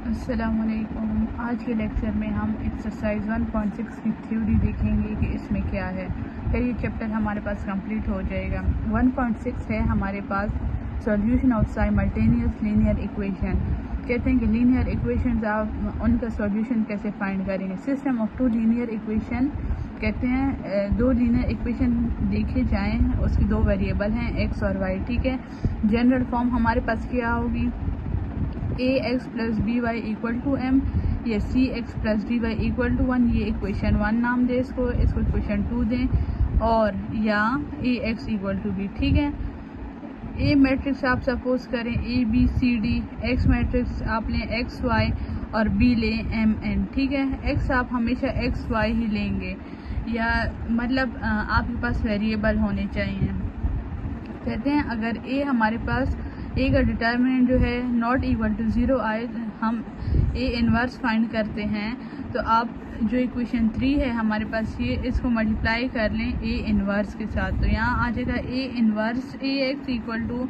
अस्सलामुअलैकुम। आज के लेक्चर में हम एक्सरसाइज 1.6 की थ्योरी देखेंगे कि इसमें क्या है। फिर ये चैप्टर हमारे पास कंप्लीट हो जाएगा। 1.6 है हमारे पास solution of simultaneous linear equation. कहते हैं कि लीनियर इक्वेशंस आप उनका सॉल्यूशन कैसे फाइंड करेंगे। System of two linear equation कहते हैं दो लीनियर इक्वेशन देखे जाएँ, उसकी दो वेरिएबल हैं एक्स और वाई। ठीक है, जनरल फॉर्म हमारे पास क्या होगी, A X plus B Y equal to M या C X plus D Y equal to 1। ये इक्वेशन 1 नाम दें इसको इक्वेशन 2 दें, और या A X equal to B. ठीक है, ए मैट्रिक्स आप सपोज करें A B C D, X matrix आप लें एक्स वाई और बी लें एम एन। ठीक है, एक्स आप हमेशा एक्स वाई ही लेंगे, या मतलब आपके पास वेरिएबल होने चाहिए। कहते हैं अगर ए हमारे पास ए का डिटर्मिनेंट जो है नॉट इक्वल टू 0 आए, हम ए इन्वर्स फाइंड करते हैं, तो आप जो इक्वेशन 3 है हमारे पास ये इसको मल्टीप्लाई कर लें ए इन्वर्स के साथ, तो यहाँ आ जाएगा A inverse A X equal to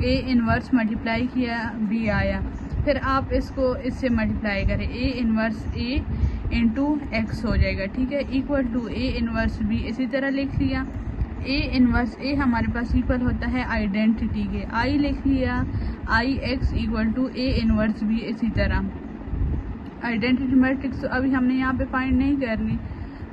A inverse multiply किया बी आया। फिर आप इसको इससे मल्टीप्लाई करें, A inverse A into X हो जाएगा। ठीक है, equal to A inverse B इसी तरह लिख लिया। ए इन्वर्स ए हमारे पास इक्वल होता है आइडेंटिटी के, आई लिख लिया, I X equal to A inverse B इसी तरह। आइडेंटिटी मैट्रिक्स तो अभी हमने यहाँ पे फाइंड नहीं करनी।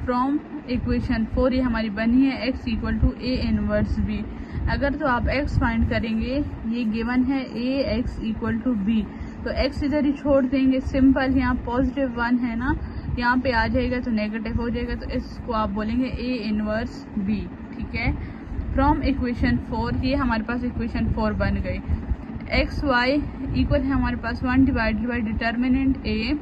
फ्रॉम इक्वेशन 4 ये हमारी बनी है X equal to A inverse B. अगर तो आप एक्स फाइंड करेंगे, ये गिवन है A X equal to B, तो एक्स इधर ही छोड़ देंगे, सिंपल। यहाँ पॉजिटिव 1 है ना, यहाँ पे आ जाएगा तो नेगेटिव हो जाएगा, तो इसको आप बोलेंगे ए इन्वर्स बी। ठीक है, फ्रॉम इक्वेशन 4 ये हमारे पास इक्वेशन 4 बन गई। एक्स वाई इक्वल है हमारे पास 1 divided by determinant A,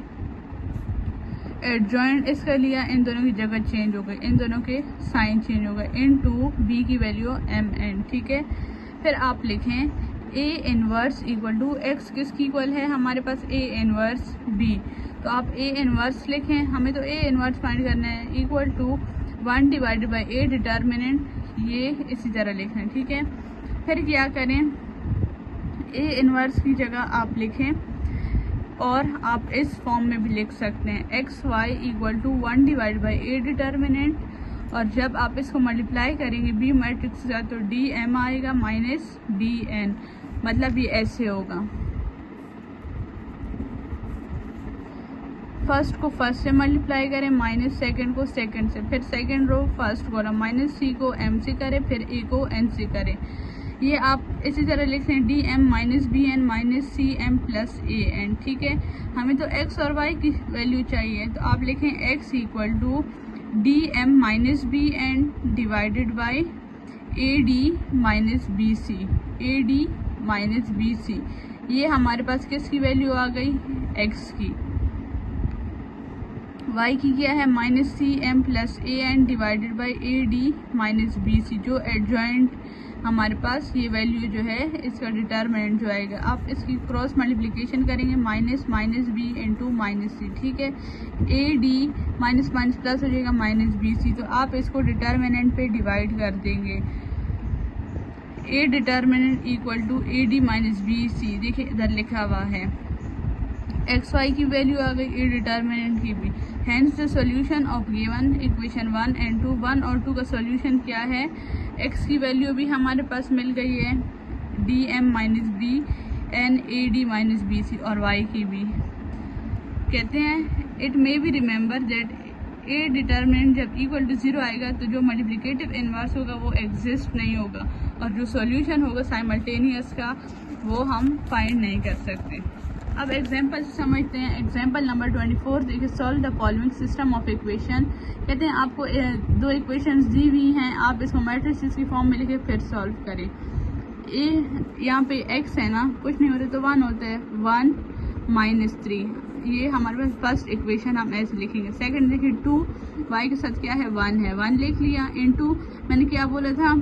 adjoint इसका लिया, इन दोनों की जगह चेंज हो गई, इन दोनों के साइन चेंज हो गए, इन टू बी की वैल्यू एम एन। ठीक है, फिर आप लिखें A inverse equal to x किसकी इक्वल है हमारे पास ए इन्वर्स बी, तो आप ए इन्वर्स लिखें, हमें तो ए इन्वर्स फाइंड करना है, equal to 1 divided by A determinant, ये इसी तरह लिखना है। ठीक है, फिर क्या करें, ए इन्वर्स की जगह आप लिखें, और आप इस फॉर्म में भी लिख सकते हैं X Y equal to 1 divide by A determinant, और जब आप इसको मल्टीप्लाई करेंगे बी मैट्रिक्स का तो डी एम आएगा माइनस डी एन, मतलब ये ऐसे होगा। फर्स्ट को फर्स्ट से मल्टीप्लाई करें, माइनस सेकंड को सेकंड से, फिर second row first column minus C को एम से करें, फिर ए को एन से करें। ये आप इसी तरह लिख लें D M minus B N minus C M plus A N. ठीक है, हमें तो एक्स और वाई की वैल्यू चाहिए, तो आप लिखें X equal to D M minus B N divided by A D minus B C, A D minus B C. ये हमारे पास किसकी वैल्यू आ गई, एक्स की। y की क्या है minus C M plus A N divided by A D minus B C, जो एडजॉइंट हमारे पास ये वैल्यू जो है इसका डिटर्मिनेंट जो आएगा, आप इसकी क्रॉस मल्टीप्लिकेशन करेंगे, minus minus B into minus C. ठीक है, A D minus minus plus हो जाएगा माइनस बी सी, तो आप इसको डिटर्मिनेंट पे डिवाइड कर देंगे। A determinant equal to A D minus B C, देखिए इधर लिखा हुआ है, एक्स वाई की वैल्यू आ गई, ए डिटर्मिनेंट की भी। Hence the solution of given equation 1 and 2, 1 और 2 का सॉल्यूशन क्या है, एक्स की वैल्यू भी हमारे पास मिल गई है D M minus B N A D minus B C, और वाई की भी। कहते हैं it may be remember that A determinant जब इक्वल टू 0 आएगा तो जो मल्टीप्लिकेटिव इन्वर्स होगा वो एग्जिस्ट नहीं होगा, और जो सॉल्यूशन होगा साइमल्टेनियस का वो हम फाइंड नहीं कर सकते। अब एग्जाम्पल से समझते हैं। एग्जाम्पल नंबर 24 देखिए, solve the following system of equation. कहते हैं आपको दो इक्वेशंस दी हुई हैं, आप इसको मैट्रिसेस की फॉर्म में लिखे फिर सॉल्व करें। ए यहाँ पे एक्स है ना, कुछ नहीं होता तो 1 होता है, 1 माइनस 3, ये हमारे पास फर्स्ट इक्वेशन हम ऐसे लिखेंगे। सेकंड देखिए 2 वाई के साथ क्या है 1 है, 1 लिख लिया, इंटू मैंने क्या बोला था,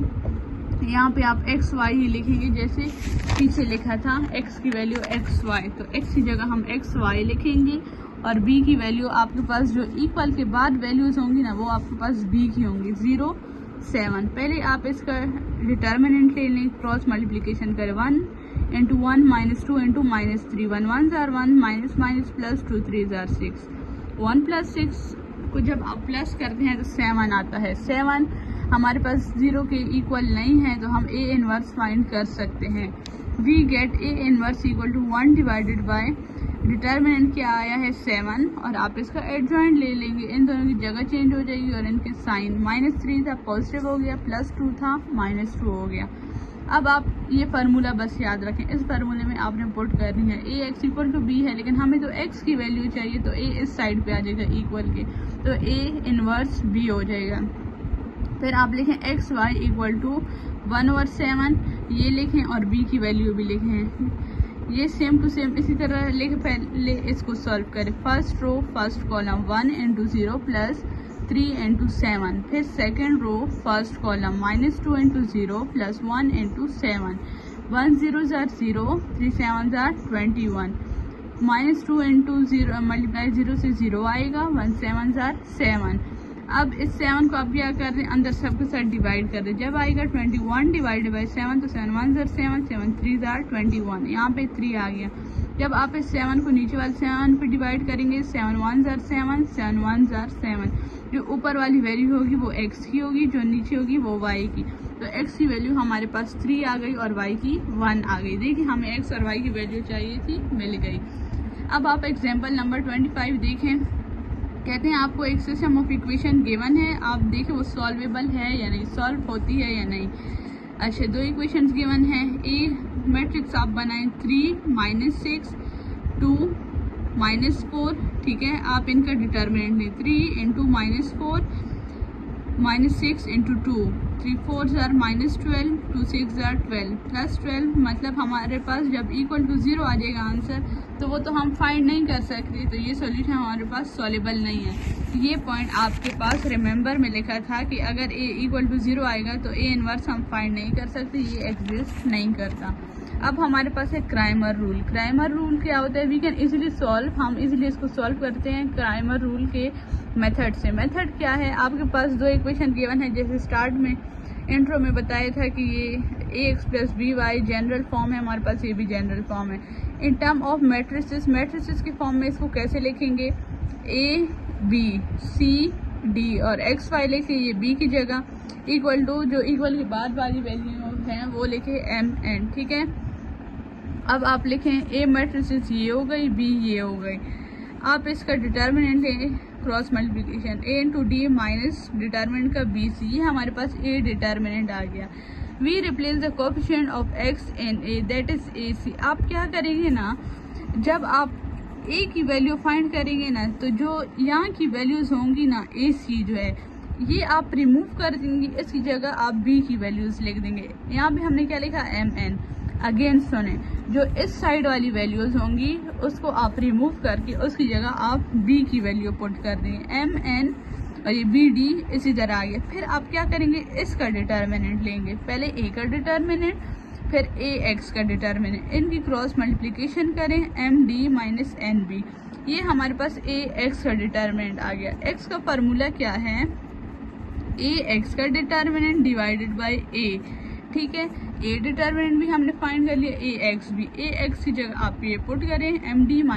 यहाँ पे आप एक्स वाई ही लिखेंगे जैसे पीछे लिखा था, एक्स की वैल्यू एक्स वाई, तो एक्स की जगह हम एक्स वाई लिखेंगे, और बी की वैल्यू आपके पास जो इक्वल के बाद वैल्यूज होंगी ना वो आपके पास बी की होंगी 0, 7। पहले आप इसका डिटर्मिनेंट ले लें, क्रॉस मल्टीप्लिकेशन करें, 1 into 1 -2 into -3, 1 1 are 1, minus minus plus 2 3 are 6, 1 + 6 को जब आप प्लस करते हैं तो 7 आता है। 7 हमारे पास 0 के इक्वल नहीं है, तो हम ए इनवर्स फाइंड कर सकते हैं। We get A inverse equal to 1 divided by determinant क्या आया है 7, और आप इसका एडजॉइंट ले लेंगे। इन दोनों की जगह चेंज हो जाएगी और इनके साइन, -3 था पॉजिटिव हो गया, +2 था -2 हो गया। अब आप ये फार्मूला बस याद रखें, इस फार्मूले में आपने पुट करनी है A X equal to B है, लेकिन हमें तो एक्स की वैल्यू चाहिए, तो ए इस साइड पे आ जाएगा इक्वल के, तो ए इनवर्स बी हो जाएगा। फिर आप लिखें एक्स वाई इक्वल टू 1/7, ये लिखें और बी की वैल्यू भी लिखें। ये सेम टू सेम इसी तरह लिख, पहले इसको सॉल्व करें। फर्स्ट रो फर्स्ट कॉलम 1 × 0 + 3 × 7, फिर second row first column -2 × 0 + 1 × 7, 1 0 are 0, 3 7 are 21, -2 × 0 multiply 0 से 0 आएगा, 1 7 आर 7। अब इस 7 को आप क्या कर रहे हैं, अंदर सबके साथ डिवाइड कर रहे हैं। जब आएगा 21 डिवाइडेड बाई 7, तो 7 1 आर 7, 7 3 आर 21, यहाँ पे 3 आ गया। जब आप इस 7 को नीचे वाले 7 पे डिवाइड करेंगे, 7 1 आर 7, 7 1 आर 7, जो ऊपर वाली वैल्यू होगी वो x की होगी, जो नीचे होगी वो y की। तो x की वैल्यू हमारे पास 3 आ गई और y की 1 आ गई। देखिए हमें x और y की वैल्यू चाहिए थी, मिल गई। अब आप एग्जाम्पल नंबर 25 देखें। कहते हैं आपको एक सिस्टम ऑफ इक्वेशन गिवन है, आप देखें वो सॉल्वेबल है या नहीं, सॉल्व होती है या नहीं। अच्छा, 2 इक्वेशंस गिवन है। ए मैट्रिक्स आप बनाएं 3 -6 2 -4, ठीक है। आप इनका डिटर्मिनेंट लें 3 × -4 -6 × 2, 3 4 आर -12, 2 6 आर 12, +12, मतलब हमारे पास जब इक्वल टू 0 आ जाएगा आंसर, तो वो तो हम फाइंड नहीं कर सकते, तो ये सॉल्यूशन हमारे पास सॉल्वेबल नहीं है। ये पॉइंट आपके पास रिमेंबर में लिखा था कि अगर ए इक्वल टू 0 आएगा तो ए इनवर्स हम फाइंड नहीं कर सकते, ये एग्जिस्ट नहीं करता। अब हमारे पास है क्राइमर रूल। क्राइमर रूल क्या होता है, वी कैन इजीली सॉल्व, हम इजीली इसको सॉल्व करते हैं क्राइमर रूल के मेथड से। मेथड क्या है, आपके पास 2 इक्वेशन गिवन है, जैसे स्टार्ट में इंट्रो में बताया था कि ये ax + by जनरल फॉर्म है, हमारे पास ये भी जनरल फॉर्म है। In term of matrices, matrices के फॉर्म में इसको कैसे लिखेंगे, a b c d और x y लिखे ये b की जगह, इक्वल टू जो इक्वल के बाद वाली वैल्यू है वो लिखे m n, ठीक है। अब आप लिखें a मैट्रिसेस ये हो गई, b ये हो गई। आप इसका डिटर्मिनेंट लें, cross multiplication a × d minus determinant का b c, ये हमारे पास a डिटर्मिनेंट आ गया। We replace the coefficient of x in a, that is ac। आप क्या करेंगे ना, जब आप a की वैल्यू फाइंड करेंगे ना, तो जो यहाँ की वैल्यूज होंगी ना ac जो है, ये आप रिमूव कर देंगे, इसकी जगह आप b की वैल्यूज लिख देंगे। यहाँ पे हमने क्या लिखा mn। अगेन सुने, जो इस साइड वाली वैल्यूज होंगी उसको आप रिमूव करके उसकी जगह आप b की वैल्यू पुट कर देंगे, mn और ये bd इसी तरह आ गया। फिर आप क्या करेंगे, इसका डिटर्मिनेंट लेंगे, पहले a का डिटर्मिनेंट फिर ax का डिटर्मिनेंट, इनकी क्रॉस मल्टीप्लिकेशन करें md - nb, ये हमारे पास ax का डिटर्मिनेंट आ गया। x का फार्मूला क्या है, ax का डिटर्मिनेंट डिवाइडेड बाय a, ठीक है। a डिटर्मिनेंट भी हमने फाइंड कर लिया, ax भी, ax की जगह आप ये पुट करें md -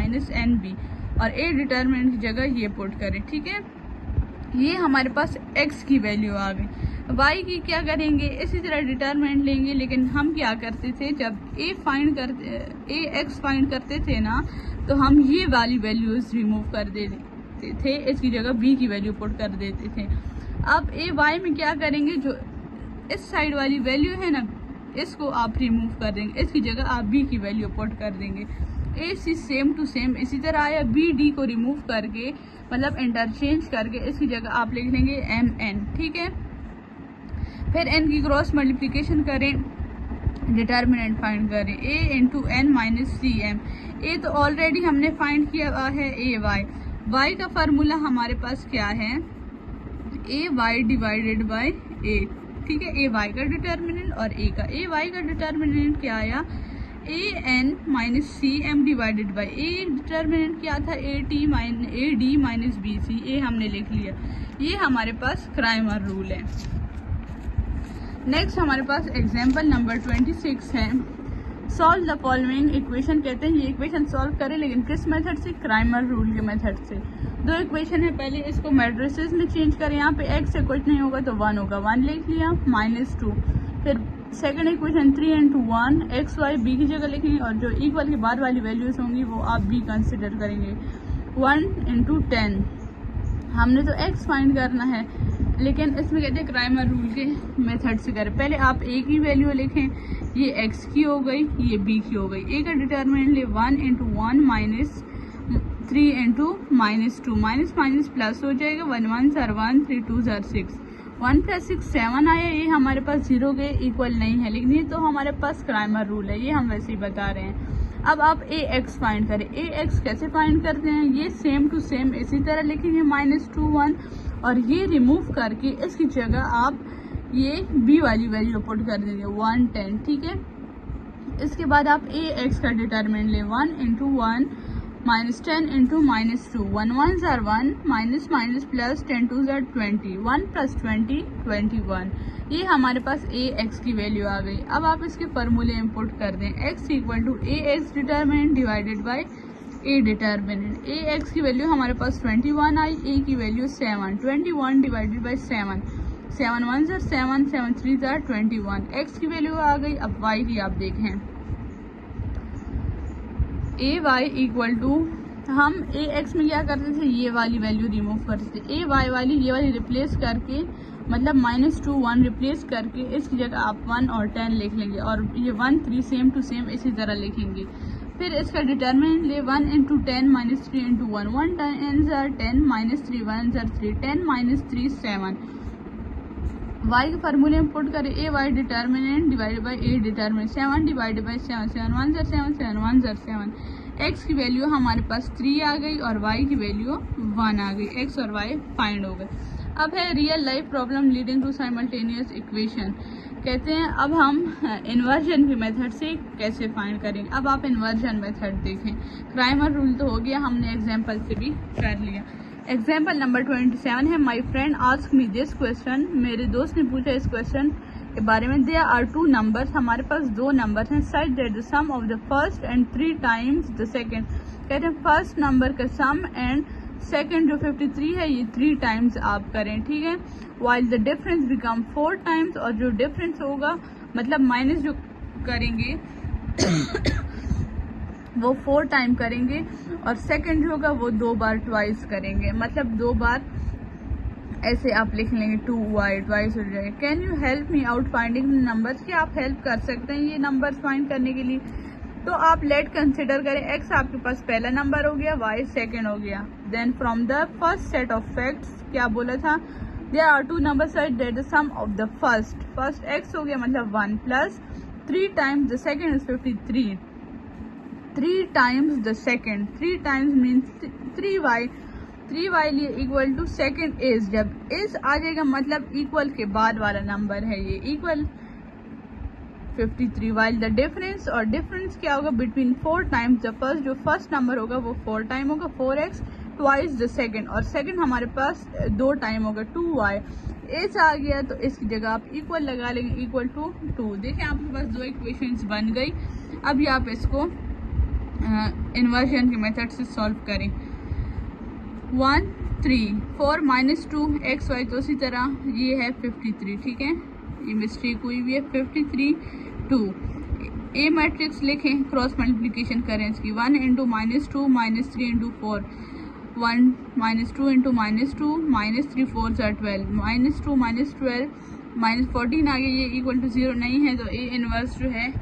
nb और a डिटर्मिनेंट की जगह ये पुट करें, ठीक है। ये हमारे पास x की वैल्यू आ गई। y की क्या करेंगे, इसी तरह डिटर्मिनेंट लेंगे, लेकिन हम क्या करते थे, जब ax फाइंड करते थे ना, तो हम ये वाली वैल्यूज रिमूव कर देते थे, इसकी जगह b की वैल्यू पुट कर देते थे। अब ay में क्या करेंगे, जो इस साइड वाली वैल्यू है ना, इसको आप रिमूव कर देंगे, इसकी जगह आप b की वैल्यू पुट कर देंगे। ac सेम टू सेम इसी तरह आया, bd को रिमूव करके मतलब इंटरचेंज करके इसकी जगह आप लिख लेंगे mn, ठीक है। फिर n की क्रॉस मल्टीप्लिकेशन करें, डिटर्मिनेंट फाइंड करें, a × n - cm, a तो ऑलरेडी हमने फाइंड किया है ay, y का फार्मूला हमारे पास क्या है, ay डिवाइडेड बाय a, ठीक है। ए वाई का डिटर्मिनेंट और ए का, ए वाई का डिटर्मिनेंट क्या आया, an - cm divided by A determinant क्या था, ad - bc, ए हमने लिख लिया। ये हमारे पास क्राइमर रूल है। नेक्स्ट हमारे पास एग्जाम्पल नंबर 26 है। सॉल्व द फॉलोइंग इक्वेशन कहते हैं ये इक्वेशन सॉल्व करें, लेकिन किस मेथड से? क्राइमर रूल के मेथड से। दो इक्वेशन है, पहले इसको मैट्रिसेस में चेंज करें, यहाँ पे x से कुछ नहीं होगा तो 1 होगा, 1 लिख लिया, -2। फिर second equation 3 into 1 x y b की जगह लिखेंगे, और जो इक्वल के बाद वाली वैल्यूज होंगी वो आप b कंसिडर करेंगे। 1 into 10, हमने तो x फाइंड करना है, लेकिन इसमें कहते हैं क्राइमर रूल के मेथड से करें। पहले आप a की वैल्यू लिखें, ये x की हो गई, ये b की हो गई। a का डिटर्मिनेंट ले 1 into 1 minus 3 into -2, minus minus plus हो जाएगा, 1 1s are 1, 3 2s are 6, 1 + 6 7 आया। ये हमारे पास 0 के इक्वल नहीं है, लेकिन ये तो हमारे पास क्राइमर रूल है, ये हम वैसे ही बता रहे हैं। अब आप ax फाइंड करें। ax कैसे फाइंड करते हैं? ये सेम टू सेम इसी तरह लिखेंगे, -2 1, और ये रिमूव करके इसकी जगह आप ये b वाली वैल्यू पुट कर देंगे 1 10, ठीक है। इसके बाद आप ax का डिटरमिनेंट ले 1 into 1 minus 10 into -2, 1 1s are 1, minus minus plus 10 2s are 20, 1 + 20 21। ये हमारे पास ax की वैल्यू आ गई। अब आप इसके फॉर्मूले इनपुट कर दें, x = ax determinant divided by a determinant. ax की वैल्यू हमारे पास 21 आई, a की value 7, 21 divided by 7, 7 1s are 7, 7 3s are 21, x की वैल्यू आ गई। अब y की आप देखें, ay हम ax में क्या करते थे, ये वाली वैल्यू रिमूव करते थे, ay वाली ये वाली रिप्लेस करके, मतलब -2 1 रिप्लेस करके इसकी जगह आप 1 और 10 लिख लेंगे, और ये 1 3 सेम टू सेम इसी तरह लिखेंगे। फिर इसका डिटरमिनेंट ले 1 into 10 -3 into 1, 1 10s are 10, -3 1s are 3, 10 - 3 7। y के फार्मूले में पुट करें, ay determinant divided by a determinant, 7 divided by 7, 7 1s are 7, 7 1s are 7। x की वैल्यू हमारे पास 3 आ गई और y की वैल्यू 1 आ गई, x और y फाइंड हो गए। अब है real life problem leading to simultaneous equation. कहते हैं अब हम इन्वर्जन के मेथड से कैसे फाइंड करेंगे। अब आप इन्वर्जन मेथड देखें, क्राइमर रूल तो हो गया, हमने एग्जाम्पल से भी कर लिया। एग्जाम्पल नंबर 27 है, my friend ask me this question, मेरे दोस्त ने पूछा इस क्वेश्चन के बारे में। देयर आर 2 नंबर्स, हमारे पास 2 नंबर हैं, such that the sum of the first and 3 times the second. कहते हैं फर्स्ट नंबर का सम एंड सेकेंड जो 53 है ये 3 times आप करें, ठीक है। While the difference become 4 times, और जो डिफरेंस होगा मतलब माइनस जो करेंगे वो 4 टाइम करेंगे, और सेकंड जो होगा वो 2 बार ट्वाइस करेंगे, मतलब 2 बार ऐसे आप लिख लेंगे 2y ट्वाइस हो जाएगा। Can you help me out finding numbers, क्या आप हेल्प कर सकते हैं ये नंबर्स फाइंड करने के लिए। तो आप लेट कंसिडर करें, x आपके पास पहला नंबर हो गया, y सेकंड हो गया। Then from the first set of facts क्या बोला था, there are 2 numbers such that the sum of the first x हो गया मतलब 1 plus 3 times the second is 53, 3 times the second, 3 times means 3y लिए equal to second is, जब is आ जाएगा मतलब इक्वल के बाद वाला नंबर है ये, इक्वल 53। वाइल द डिफरेंस, और डिफरेंस क्या होगा बिटवीन 4 times द फर्स्ट, जो फर्स्ट नंबर होगा वो 4 टाइम होगा 4x, ट्वाइस द सेकंड, और सेकंड हमारे पास 2 टाइम होगा 2y। इस आ गया तो इसकी जगह आप इक्वल लगा लेंगे, इक्वल टू 2। देखें आपके पास 2 इक्वेशंस बन गई। अभी आप इसको इन्वर्जन के मेथड से सॉल्व करें। 1 3 4 -2 xy, तो इसी तरह ये है 53, ठीक है, ये मिस्टेक हुई हुई है। 53 2 ए मैट्रिक्स लिखें, क्रॉस मल्टीप्लिकेशन करें इसकी, 1 into -2 -3 into 4, 1 -2 into -2 -3 4s are 12, -2 -12 -14 आ गया, ये इक्वल टू 0 नहीं है तो ए इनवर्स जो है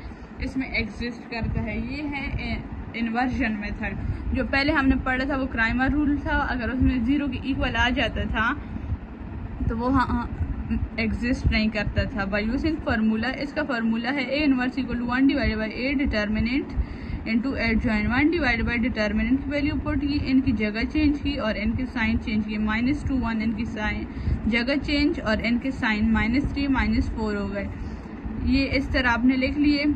इसमें एग्जिस्ट करता है। ये है इन्वर्जन मेथड। जो पहले हमने पढ़ा था वो क्राइमर रूल था, अगर उसमें 0 के इक्वल आ जाता था तो वो एग्जिस्ट नहीं करता था। बाय यूजिंग फार्मूला, इसका फार्मूला है A inverse equal to 1 divided by A determinant into adjoint. 1 divided by determinant की वैल्यू पुट की, इनकी जगह चेंज की और इनके साइन चेंज किए, -2 1 इनकी साइन जगह चेंज और इनके साइन -3 -4 हो गए। ये इस तरह आपने लिख लिए।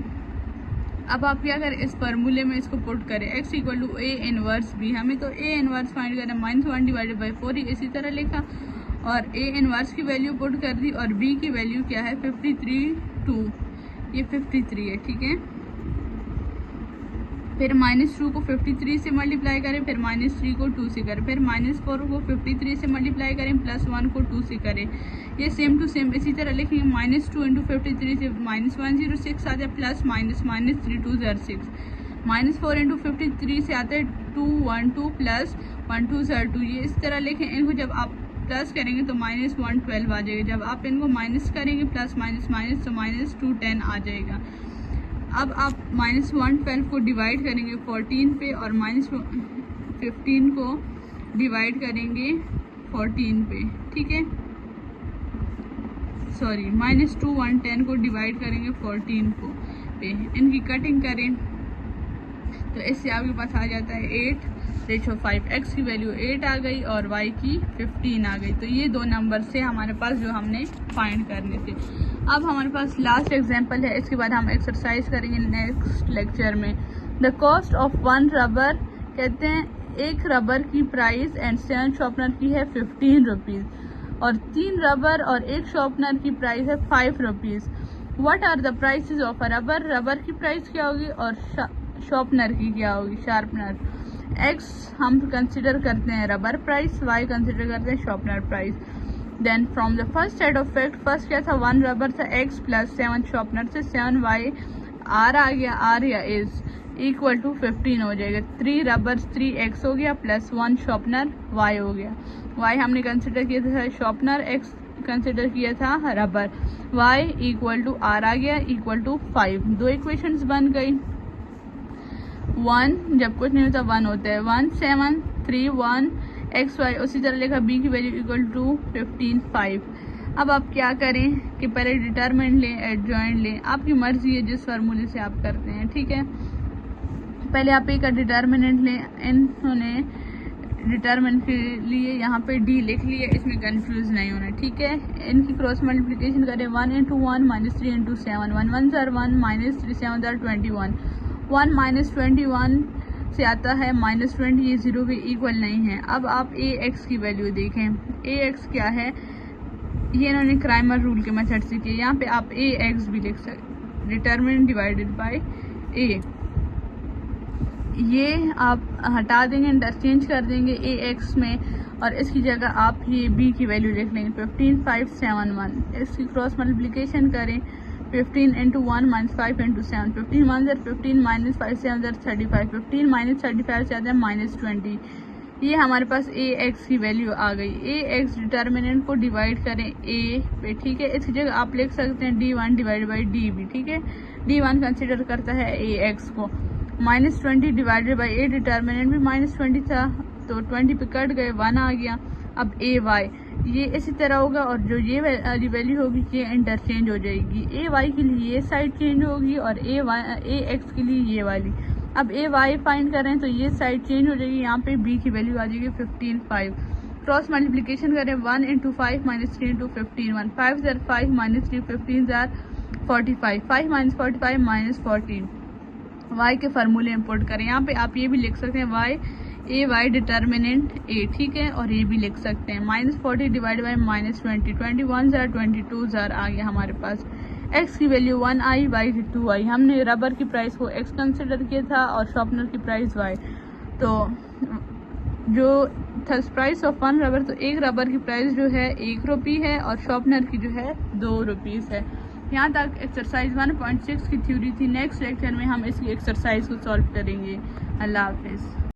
अब आप क्या करें, इस फार्मूले में इसको पुट करें, x equal to A inverse B, हमें तो ए इनवर्स फाइंड करना, -1 डिवाइडेड बाई 4 ही इसी तरह लिखा और ए इनवर्स की वैल्यू पुट कर दी, और बी की वैल्यू क्या है 53 2, ये 53 है, ठीक है। फिर -2 को 53 से मल्टीप्लाई करें, फिर -3 को 2 से करें, फिर -4 को 53 से मल्टीप्लाई करें, +1 को 2 से करें। ये सेम टू सेम इसी तरह लिखेंगे। -2 × 53 से -106 आता है, प्लस माइनस -3 2 ज़र 6। -4 × 53 से आता है 212 प्लस 1 2 ज़र 2। ये इस तरह लिखें। इनको जब आप प्लस करेंगे तो -112 आ जाएगा। जब आप इनको माइनस करेंगे प्लस माइनस माइनस तो -210 आ जाएगा। अब आप -112 को डिवाइड करेंगे 14 पे और -15 को डिवाइड करेंगे 14 पे, ठीक है। सॉरी, -110 को डिवाइड करेंगे 14 को पे। इनकी कटिंग करें तो इससे आपके पास आ जाता है 8/5। x की वैल्यू 8 आ गई और y की 15 आ गई। तो ये दो नंबर से हमारे पास जो हमने फाइंड करने थे। अब हमारे पास लास्ट एग्जांपल है, इसके बाद हम एक्सरसाइज करेंगे नेक्स्ट लेक्चर में। द कॉस्ट ऑफ 1 रबर, कहते हैं एक रबर की प्राइस एंड 7 शॉर्पनर की है 15 रुपीज़, और 3 रबर और एक शॉर्पनर की प्राइस है 5 rupees. What are the prices of a rubber, rubber की प्राइस क्या होगी और शॉर्पनर की क्या होगी, शार्पनर। x हम कंसिडर करते हैं रबर प्राइस, y कंसिडर करते हैं sharpener price. Then from the first set of fact, first क्या था, 1 रबर था x प्लस 7 शॉर्पनर से 7y, r आ गया, r या इज इक्वल टू 15 हो जाएगा। 3 रबर 3x हो गया प्लस 1 शॉर्पनर y हो गया। y हमने कंसिडर किया था शॉर्पनर, x कंसिडर किया था rubber. y equal to r आ गया इक्वल टू 5। दो इक्वेशंस बन गई। 1 जब कुछ नहीं होता 1 होता है। 1 7 3 1 xy, उसी तरह लिखा b की वैल्यू इक्वल टू 15 5। अब आप क्या करें कि पहले डिटरमिनेंट लें, एडजॉइंट लें, आपकी मर्जी है जिस फार्मूले से आप करते हैं, ठीक है। पहले आप a का डिटरमिनेंट लें। इन्होंने डिटरमिनेंट के लिए यहाँ पे d लिख लिया, इसमें कंफ्यूज नहीं होना, ठीक है। इनकी क्रॉस मल्टीप्लिकेशन करें। 1 × 1 -3 × 7, 1 1 ज़र 1 -3 7 ज़र 21। 1 -21 से आता है -20, ये 0 के इक्वल नहीं है। अब आप ax की वैल्यू देखें। ax क्या है, ये इन्होंने क्राइमर रूल के मेथड से किया। यहाँ पे आप ax भी लिख सकते, डिटरमिनेंट डिवाइडेड बाय a। ये आप हटा देंगे, इंटरचेंज कर देंगे ax में, और इसकी जगह आप ये b की वैल्यू लिख लेंगे 15 5 7 1। इसकी क्रॉस मल्टीप्लिकेशन करें। 15 × 1 -5 × 7, 15 1 ज़र 15 -5 7 ज़र 35, 15 -35 से आता है -20। ये हमारे पास ax की वैल्यू आ गई। ax डिटरमिनेंट को डिवाइड करें a पे, ठीक है। इसकी जगह आप लिख सकते हैं d1 डिवाइड बाई db, ठीक है। d1 कंसिडर करता है ax को। -20 डिवाइडेड बाई a, डिटरमिनेंट भी -20 था तो 20 पे कट गए, 1 आ गया। अब ay ये इसी तरह होगा, और जो ये वैल्यू होगी ये इंटरचेंज हो जाएगी। ay के लिए ये साइड चेंज होगी और ax के लिए ये वाली। अब ay फाइंड करें तो ये साइड चेंज हो जाएगी, यहाँ पे b की वैल्यू आ जाएगी 15 5। क्रॉस मल्टीप्लिकेशन करें। 1 × 5 -3 × 15 1, 5 ज़र 5 -3 15 ज़र 45, 5 -45 -14। y के फार्मूले इंपोर्ट करें। यहाँ पे आप ये भी लिख सकते हैं y डिटरमिनेंट a, ठीक है, और ये भी लिख सकते हैं। -40 डिवाइड बाई -20, 21 ज़र 22 ज़र आ गया हमारे पास। x की वैल्यू 1 आई, y की 2 आई। हमने रबर की प्राइस को x कंसिडर किया था और शॉर्पनर की प्राइस y। तो जो था प्राइस ऑफ 1 रबर, तो एक रबर की प्राइस जो है 1 रुपये है और शॉर्पनर की जो है 2 रुपीज़ है। यहाँ तक एक्सरसाइज 1.6 की थ्योरी थी। नेक्स्ट लेक्चर में हम इसकी एक्सरसाइज को सॉल्व करेंगे। अल्लाह हाफिज़।